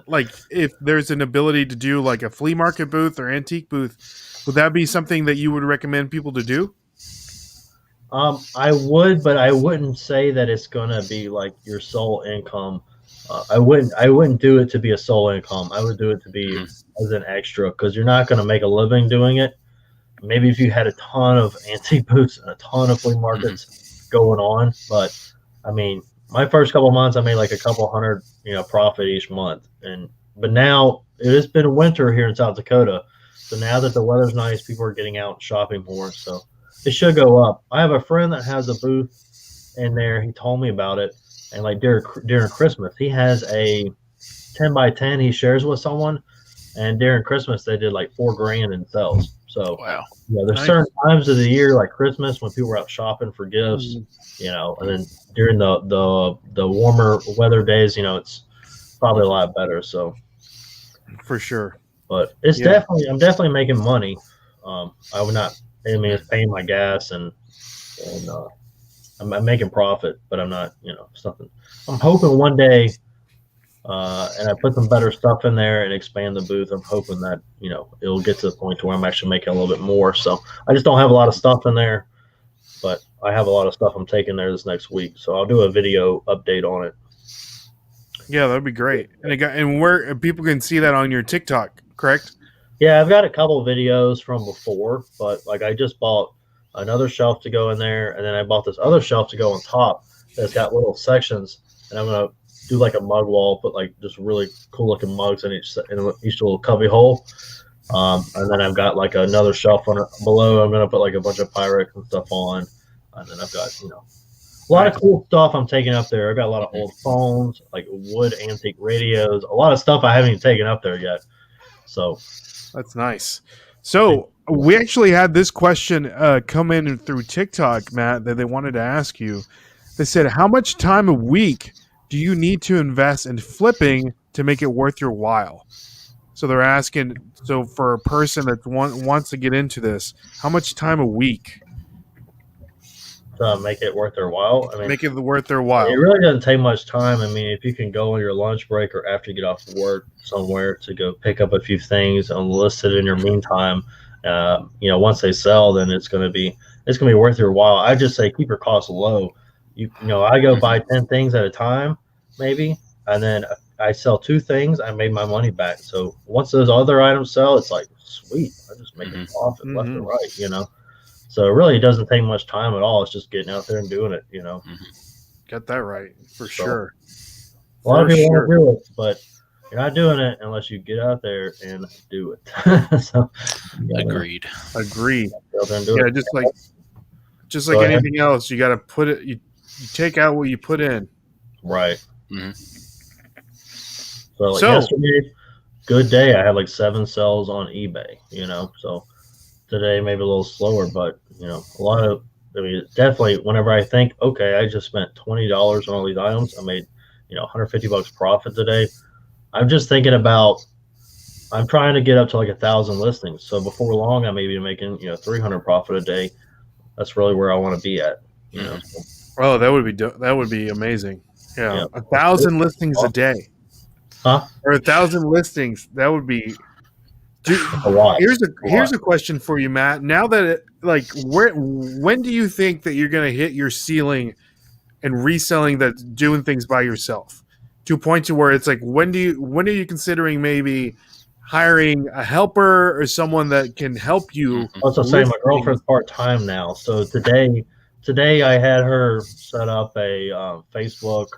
like, if there's an ability to do like a flea market booth or antique booth, would that be something that you would recommend people to do? I would, but I wouldn't say that it's gonna be like your sole income. I wouldn't do it to be a sole income. I would do it to be as an extra, because you're not gonna make a living doing it. Maybe if you had a ton of antique booths and a ton of flea markets going on, but I mean, my first couple of months, I made like a couple hundred, profit each month. But now it has been winter here in South Dakota. So now that the weather's nice, people are getting out and shopping more. So it should go up. I have a friend that has a booth in there. He told me about it. And like during Christmas, he has a 10x10 he shares with someone. And during Christmas, they did like $4,000 in sales. So wow. There's certain times of the year, like Christmas, when people are out shopping for gifts, and then during the warmer weather days, it's probably a lot better. So for sure. But it's I'm definitely making money. I would not. I mean, it's paying my gas and I'm making profit, but I'm not. Something. I'm hoping one day. And I put some better stuff in there and expand the booth. I'm hoping that, it'll get to the point where I'm actually making a little bit more. So I just don't have a lot of stuff in there, but I have a lot of stuff I'm taking there this next week. So I'll do a video update on it. Yeah, that'd be great. And where people can see that on your TikTok, correct? Yeah, I've got a couple of videos from before, but like I just bought another shelf to go in there, and then I bought this other shelf to go on top that's got little sections, and I'm gonna do like a mug wall, put like just really cool looking mugs in each little cubby hole. And then I've got like another shelf on it below. I'm gonna put like a bunch of Pyrex and stuff on, and then I've got a lot of cool stuff I'm taking up there. I've got a lot of old phones, like wood antique radios, a lot of stuff I haven't even taken up there yet. So that's nice. So we actually had this question come in through TikTok, Matt, that they wanted to ask you. They said, how much time a week do you need to invest in flipping to make it worth your while? So they're asking, so for a person that wants to get into this, how much time a week? To make it worth their while? I mean, make it worth their while. It really doesn't take much time. I mean, if you can go on your lunch break or after you get off work somewhere to go pick up a few things and list it in your meantime, once they sell, then it's going to be worth your while. I just say keep your costs low. I go buy 10 things at a time, maybe, and then I sell 2 things. I made my money back. So once those other items sell, it's like, sweet, I just make a profit left and right, So it really doesn't take much time at all. It's just getting out there and doing it, Get that right, for sure. A lot of people want to do it, but you're not doing it unless you get out there and do it. So, Agreed. Yeah, just like anything else, you got to put it. You take out what you put in. Right. Mm-hmm. So yesterday, good day. I had like 7 sales on eBay, so today maybe a little slower, but definitely whenever I think, okay, I just spent $20 on all these items, I made $150 profit today. I'm just thinking about I'm trying to get up to like 1,000 listings. So before long, I may be making 300 profit a day. That's really where I want to be at. Oh, that would be amazing. Yeah, 1,000 listings a day. Huh? Or 1,000 listings. That would be. Dude, A lot. Here's a question for you, Matt. Now that when do you think that you're going to hit your ceiling and reselling, that's doing things by yourself, to a point to where it's like, when are you considering maybe hiring a helper or someone that can help you? Also, say my girlfriend's part-time now, so today I had her set up a Facebook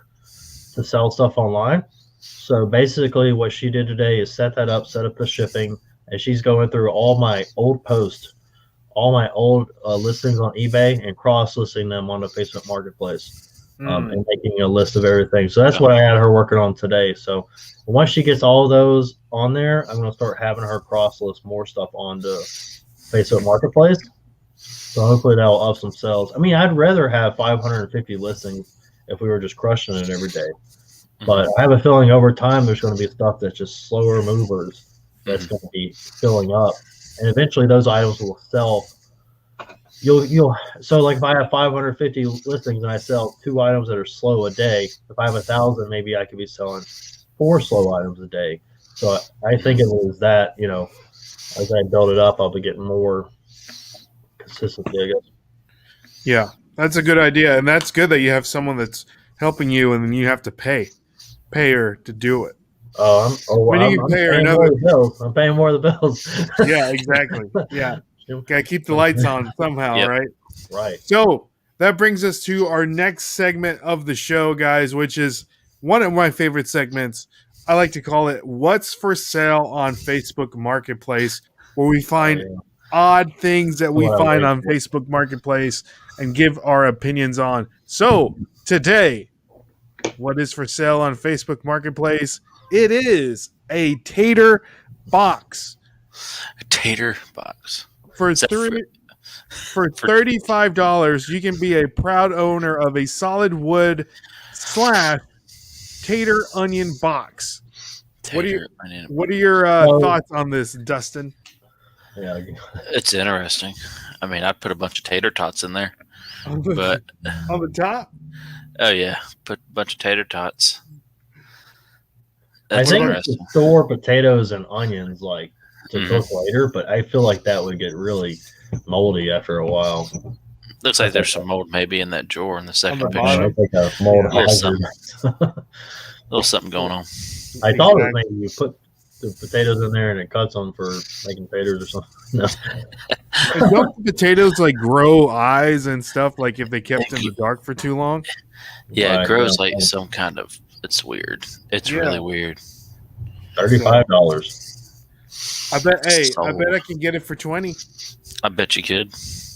to sell stuff online. So basically what she did today is set up the shipping, and she's going through all my old posts, all my old listings on eBay, and cross-listing them on the Facebook Marketplace. And making a list of everything. So that's what I had her working on today. So once she gets all of those on there, I'm going to start having her cross list more stuff on the Facebook Marketplace. So hopefully that will up some sales. I mean, I'd rather have 550 listings if we were just crushing it every day. But I have a feeling over time there's going to be stuff that's just slower movers that's going to be filling up. And eventually those items will sell. So like if I have 550 listings and I sell 2 items that are slow a day, if I have 1,000, maybe I could be selling 4 slow items a day. So I think it was that, as I build it up, I'll be getting more consistency, I guess. Yeah, that's a good idea. And that's good that you have someone that's helping you, and then you have to pay her to do it. I'm paying more of the bills. Yeah, exactly. Yeah. Gotta keep the lights on somehow, right? Right. So that brings us to our next segment of the show, guys, which is one of my favorite segments. I like to call it What's for Sale on Facebook Marketplace, where we find odd things that we find on Facebook Marketplace and give our opinions on. So today, what is for sale on Facebook Marketplace? It is a tater box. A tater box. For $35, you can be a proud owner of a solid wood / tater onion box. What are your thoughts on this, Dustin? Yeah, it's interesting. I mean, I'd put a bunch of tater tots in there, but on the top. Oh yeah, put a bunch of tater tots. That's interesting. You store potatoes and onions to cook later, but I feel like that would get really moldy after a while. Looks like there's some mold maybe in that drawer in the second picture. I think a mold little something going on. I thought it was maybe you put the potatoes in there and it cuts them for making taters or something. No. Don't the potatoes grow eyes and stuff if they kept in the dark for too long? Yeah, it grows some kind of. It's weird. It's really weird. $35. I bet I can get it for 20. I bet you could.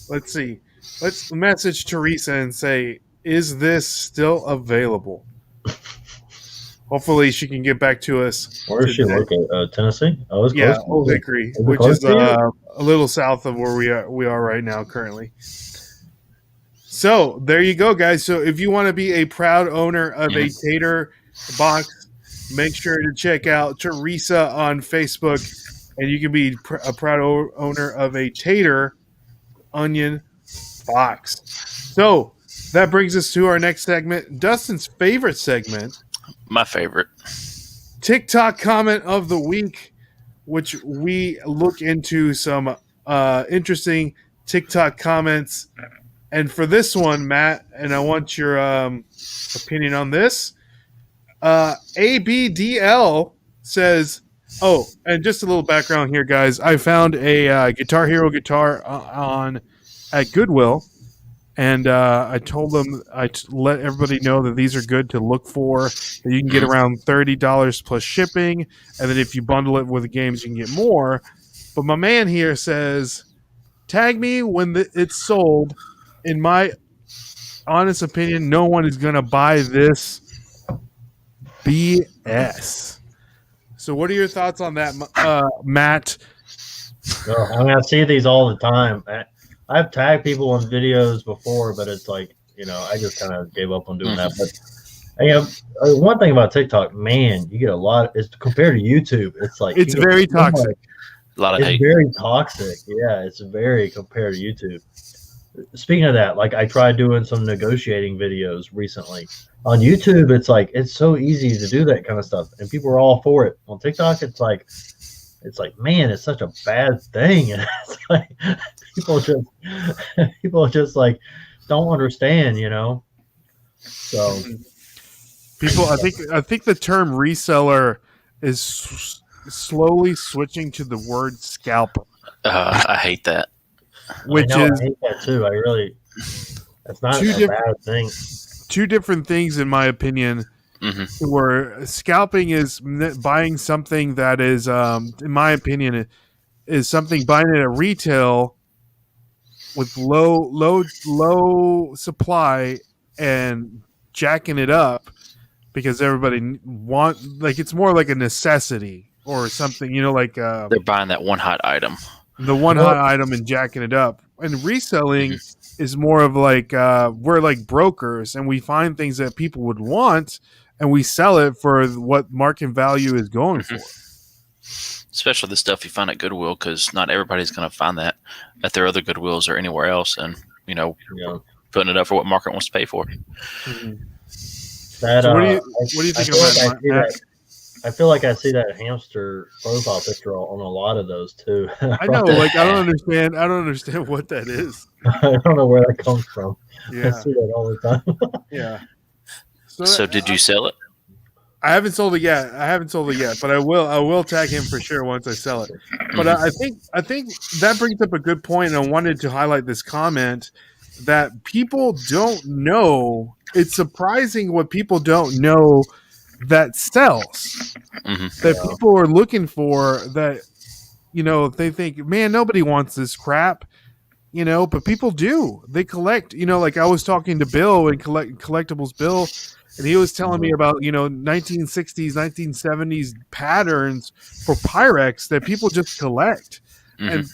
Let's see. Let's message Teresa and say, is this still available? Hopefully she can get back to us. Where is she located? Tennessee? Oh, it's close. Old Hickory, which is a little south of where we are right now currently. So there you go, guys. So if you want to be a proud owner of a tater box, make sure to check out Teresa on Facebook, and you can be a proud owner of a tater onion box. So that brings us to our next segment, Dustin's favorite segment. My favorite. TikTok comment of the week, which we look into some interesting TikTok comments. And for this one, Matt, and I want your opinion on this. ABDL says, oh, and just a little background here, guys. I found a Guitar Hero guitar at Goodwill, and I told them let everybody know that these are good to look for. That you can get around $30 plus shipping, and then if you bundle it with the games, you can get more. But my man here says, tag me when it's sold. In my honest opinion, no one is going to buy this BS. So what are your thoughts on that, Matt? I see these all the time. I've tagged people on videos before, but it's I just kind of gave up on doing that. But One thing about TikTok, man, you get a lot. It's compared to YouTube. It's like it's very toxic. A lot of it's hate. very toxic. Yeah, it's very compared to YouTube. Speaking of that, like I tried doing some negotiating videos recently on YouTube. It's like it's so easy to do that kind of stuff, and people are all for it. On TikTok, it's like man, it's such a bad thing. It's like people just like don't understand, you know. So people, I think the term reseller is slowly switching to the word scalper. I hate that. Which I is hate that too. I really, that's not a bad thing. Two different things, in my opinion. Mm-hmm. Where scalping is buying something that is, in my opinion, is something buying it at retail with low supply and jacking it up because everybody like it's more like a necessity or something, you know, like they're buying that one hot item. The one hot item and jacking it up. And reselling is more of like we're like brokers and we find things that people would want and we sell it for what market value is going for. Especially the stuff you find at Goodwill, because not everybody's going to find that at their other Goodwills or anywhere else, and putting it up for what market wants to pay for. Mm-hmm. So what do you think about that? I feel like I see that hamster profile picture on a lot of those too. I know, like I don't understand what that is. I don't know where that comes from. Yeah. I see that all the time. Yeah. So did you sell it? I haven't sold it yet. But I will tag him for sure once I sell it. But I think that brings up a good point, and I wanted to highlight this comment that people don't know. It's surprising what people don't know that sells. That people are looking for, that they think, man, nobody wants this crap. But people do. They collect. Like I was talking to Bill and Collectibles Bill, and he was telling me about 1960s, 1970s patterns for Pyrex that people just collect. And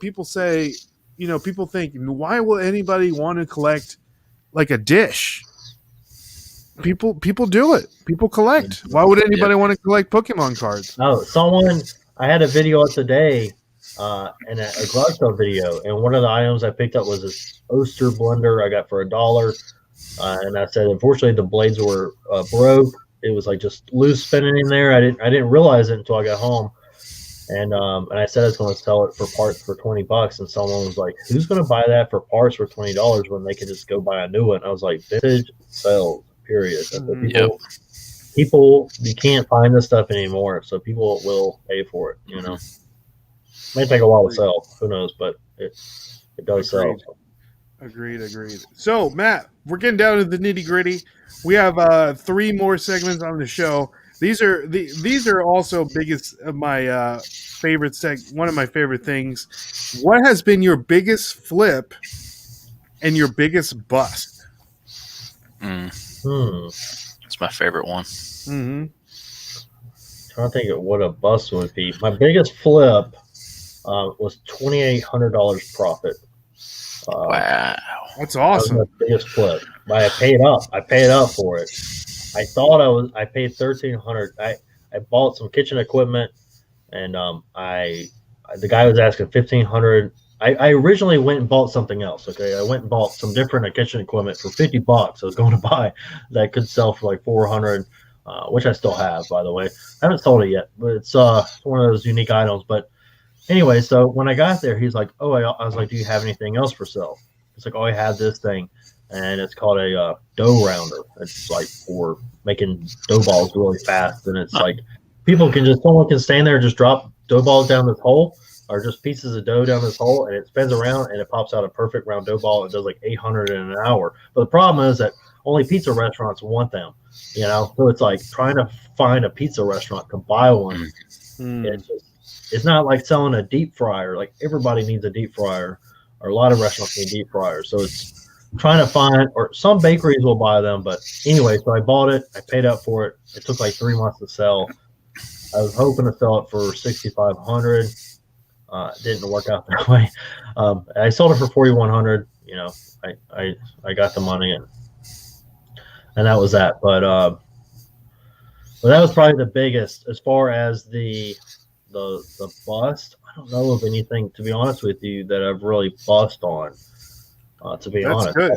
people say, people think, why will anybody want to collect like a dish? People do it. People collect. Why would anybody want to collect Pokemon cards? Oh, I had a video today. And a garage sale video, and one of the items I picked up was this Oster blender I got for $1, and I said unfortunately the blades were broke. It was like just loose spinning in there. I didn't realize it until I got home, and I said I was going to sell it for parts for $20, and someone was like, "Who's going to buy that for parts for $20 when they could just go buy a new one?" I was like, "Vintage sells, period." People, you can't find this stuff anymore, so people will pay for it. May take a while to sell. Who knows? But it does sell. Agreed. So, Matt, we're getting down to the nitty gritty. We have 3 more segments on the show. These are also biggest of my favorite one of my favorite things. What has been your biggest flip and your biggest bust? It's my favorite one. I'm trying to think of what a bust would be. My biggest flip was $2,800 profit. Wow, that's awesome. That was my biggest flip. But I paid up for it. I thought I paid $1,300. I bought some kitchen equipment, and the guy was asking $1,500. I originally went and bought something else. Okay, I went and bought some different kitchen equipment for $50. I was going to buy that could sell for like $400, which I still have, by the way. I haven't sold it yet, but it's one of those unique items. But anyway, so when I got there, he's like, "Oh," I was like, "Do you have anything else for sale?" It's like, "Oh, I have this thing, and it's called a dough rounder. It's like for making dough balls really fast, and it's like someone can stand there and just drop dough balls down this hole, or just pieces of dough down this hole, and it spins around and it pops out a perfect round dough ball. It does like 800 in an hour. But the problem is that only pizza restaurants want them, So it's like trying to find a pizza restaurant to buy one. It's not like selling a deep fryer. Like everybody needs a deep fryer, or a lot of restaurants need deep fryers. So it's trying to find, or some bakeries will buy them. But anyway, so I bought it. I paid up for it. It took like 3 months to sell. I was hoping to sell it for $6,500. It didn't work out that way. I sold it for $4,100. I got the money, and and that was that. But that was probably the biggest as far as the bust. I don't know of anything, to be honest with you, that I've really bust on. To be That's honest, good.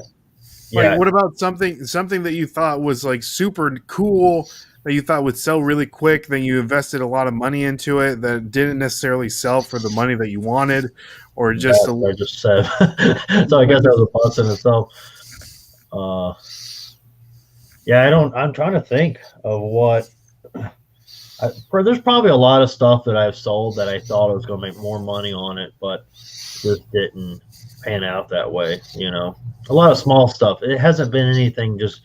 yeah. Like, what about something that you thought was like super cool that you thought would sell really quick? Then you invested a lot of money into it that didn't necessarily sell for the money that you wanted, or just I just said. So I guess that was a bust in itself. Yeah, I'm trying to think of what. There's probably a lot of stuff that I've sold that I thought I was going to make more money on it, but just didn't pan out that way. You know, a lot of small stuff. It hasn't been anything just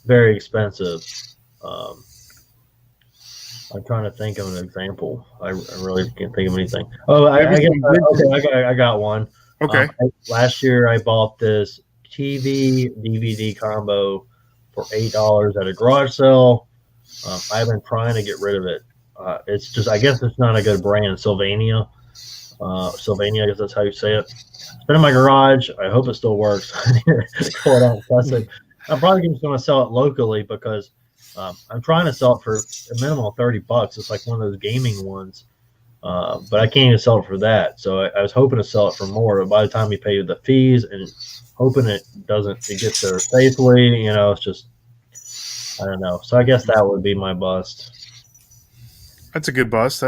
very expensive. I'm trying to think of an example. I really can't think of anything. Oh, I got one. okay. Last year I bought this TV DVD combo for $8 at a garage sale. I've been trying to get rid of it. It's just, I guess it's not a good brand, Sylvania. Sylvania, I guess that's how you say it. It's been in my garage. I hope it still works. Pull it out and test it. I'm probably just going to sell it locally because I'm trying to sell it for a minimum of $30. It's like one of those gaming ones. But I can't even sell it for that. So I was hoping to sell it for more. But by the time you pay the fees and hoping it gets there safely, you know, it's just, I don't know. So I guess that would be my bust. That's a good bust.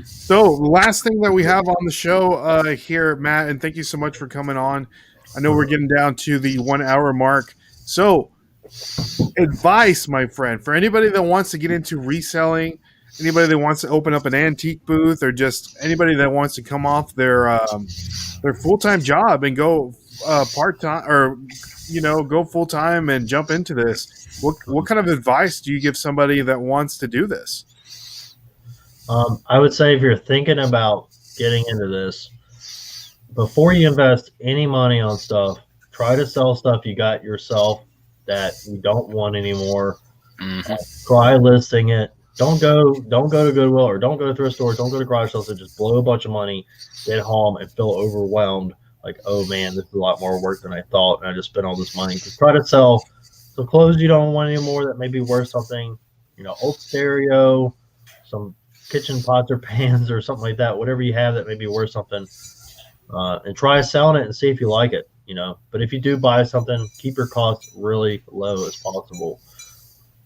So last thing that we have on the show here, Matt, and thank you so much for coming on. I know we're getting down to the 1 hour mark. So advice, my friend, for anybody that wants to get into reselling, anybody that wants to open up an antique booth, or just anybody that wants to come off their full-time job and go part-time, or go full-time and jump into this. What kind of advice do you give somebody that wants to do this? I would say if you're thinking about getting into this, before you invest any money on stuff, try to sell stuff you got yourself that you don't want anymore. Try listing it. Don't go to Goodwill, or don't go to thrift stores. Don't go to garage sales and just blow a bunch of money, get home and feel overwhelmed. Like, oh man, this is a lot more work than I thought, and I just spent all this money. Just try to sell some clothes you don't want anymore that may be worth something. Old stereo, some kitchen pots or pans or something like that. Whatever you have that may be worth something, and try selling it and see if you like it. But if you do buy something, keep your costs really low as possible,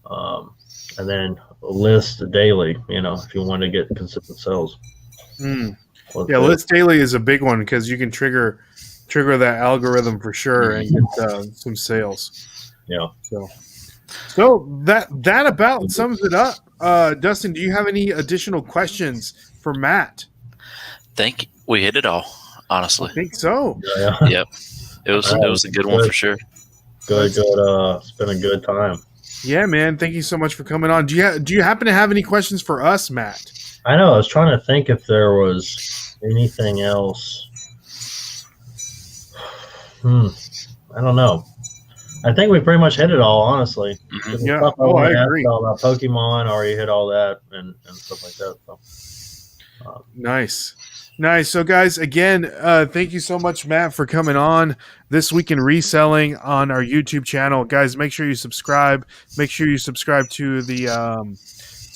and then list daily. If you want to get consistent sales. List daily is a big one because you can trigger that algorithm for sure and get some sales. Yeah. So that about sums it up. Dustin, do you have any additional questions for Matt? Think we hit it all, honestly. I think so. Yeah. Yep. It was a good one for sure. Good. It's been a good time. Yeah, man. Thank you so much for coming on. Do you happen to have any questions for us, Matt? I know. I was trying to think if there was anything else. I don't know. I think we pretty much hit it all, honestly. Yeah. I agree. About Pokemon, already hit all that and stuff like that. So. Nice. So, guys, again, thank you so much, Matt, for coming on This Week in Reselling on our YouTube channel. Guys, make sure you subscribe. Make sure you subscribe to the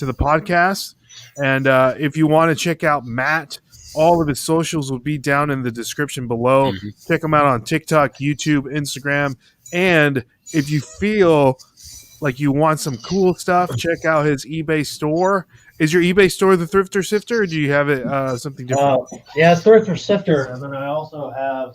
podcast. And if you want to check out Matt, all of his socials will be down in the description below. Check him out on TikTok, YouTube, Instagram. And if you feel like you want some cool stuff, check out his eBay store. Is your eBay store the Thrifter Sifter, or do you have it something different? Yeah, it's Thrifter Sifter. And then I also have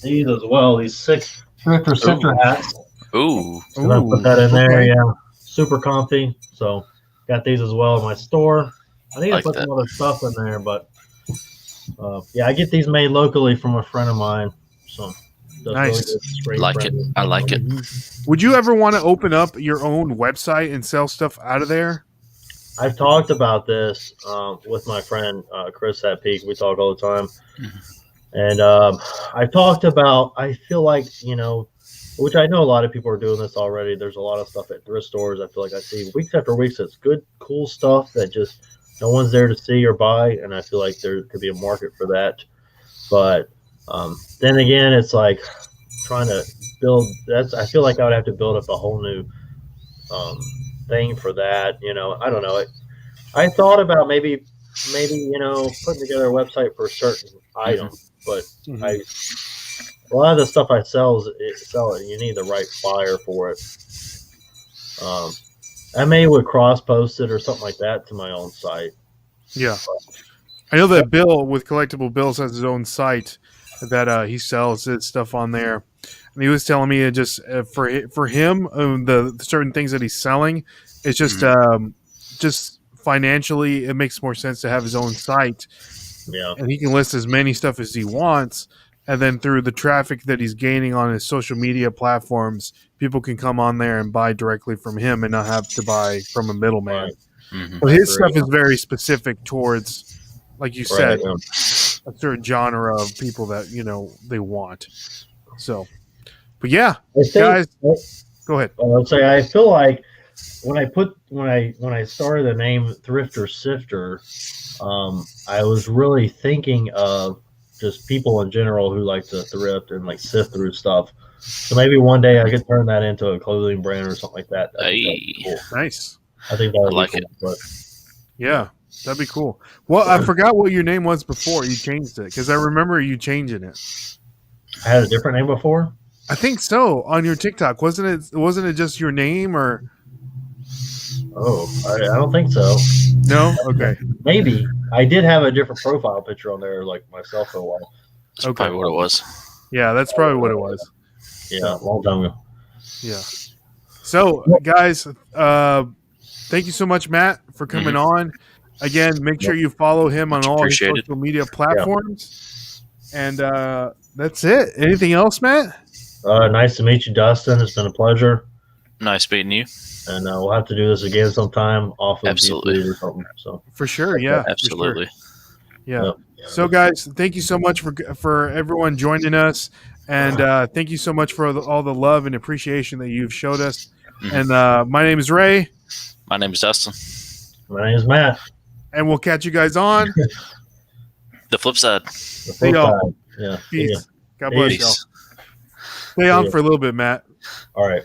these as well, these 6 Thrifter Sifter hats. Ooh. So I put that in there, yeah. Super comfy. So got these as well in my store. I think I put some other stuff in there, but I get these made locally from a friend of mine. So nice. Really I like it. Would you ever want to open up your own website and sell stuff out of there? I've talked about this with my friend Chris at Peak. We talk all the time. And I talked about, I feel like, which I know a lot of people are doing this already. There's a lot of stuff at thrift stores. I feel like I see weeks after weeks. It's good, cool stuff that just no one's there to see or buy. And I feel like there could be a market for that. But then again, it's like trying to build. I feel like I would have to build up a whole new thing for that. I don't know. I thought about maybe putting together a website for a certain item, but a lot of the stuff I sell you need the right buyer for it. I would cross post it or something like that to my own site. Yeah, I know that Bill with Collectible Bills has his own site that he sells his stuff on there, and he was telling me it just for him the certain things that he's selling, it's just financially it makes more sense to have his own site. Yeah, and he can list as many stuff as he wants, and then through the traffic that he's gaining on his social media platforms, people can come on there and buy directly from him and not have to buy from a middleman. Right. But his stuff is very specific towards, like you said, yeah. a certain genre of people that they want. So, but yeah, guys, go ahead. I'd say I feel like when I started the name Thrifter Sifter, I was really thinking of just people in general who like to thrift and like sift through stuff. So maybe one day I could turn that into a clothing brand or something like that. Cool. Nice. I think that would like be cool, but yeah, that'd be cool. Well, I forgot what your name was before you changed it, because I remember you changing it. I had a different name before. I think so. On your TikTok, wasn't it just your name or? Oh, I don't think so. No. Okay. Maybe I did have a different profile picture on there, like myself for a while. That's probably what it was. Yeah, that's probably what it was. Yeah, a long time ago. Yeah. So, guys, thank you so much, Matt, for coming on. Again, make sure you follow him on all his social media platforms. Yeah. And that's it. Anything else, Matt? Nice to meet you, Dustin. It's been a pleasure. Nice meeting you. And we'll have to do this again sometime off of Absolutely. YouTube or something. So for sure, yeah, absolutely, for sure. Yeah. Yep. So, guys, thank you so much for everyone joining us, and thank you so much for all the love and appreciation that you've showed us. And my name is Ray. My name is Dustin. My name is Matt. And we'll catch you guys on the flip side. See y'all. Yeah. Peace. God bless y'all. Stay on for a little bit, Matt. All right.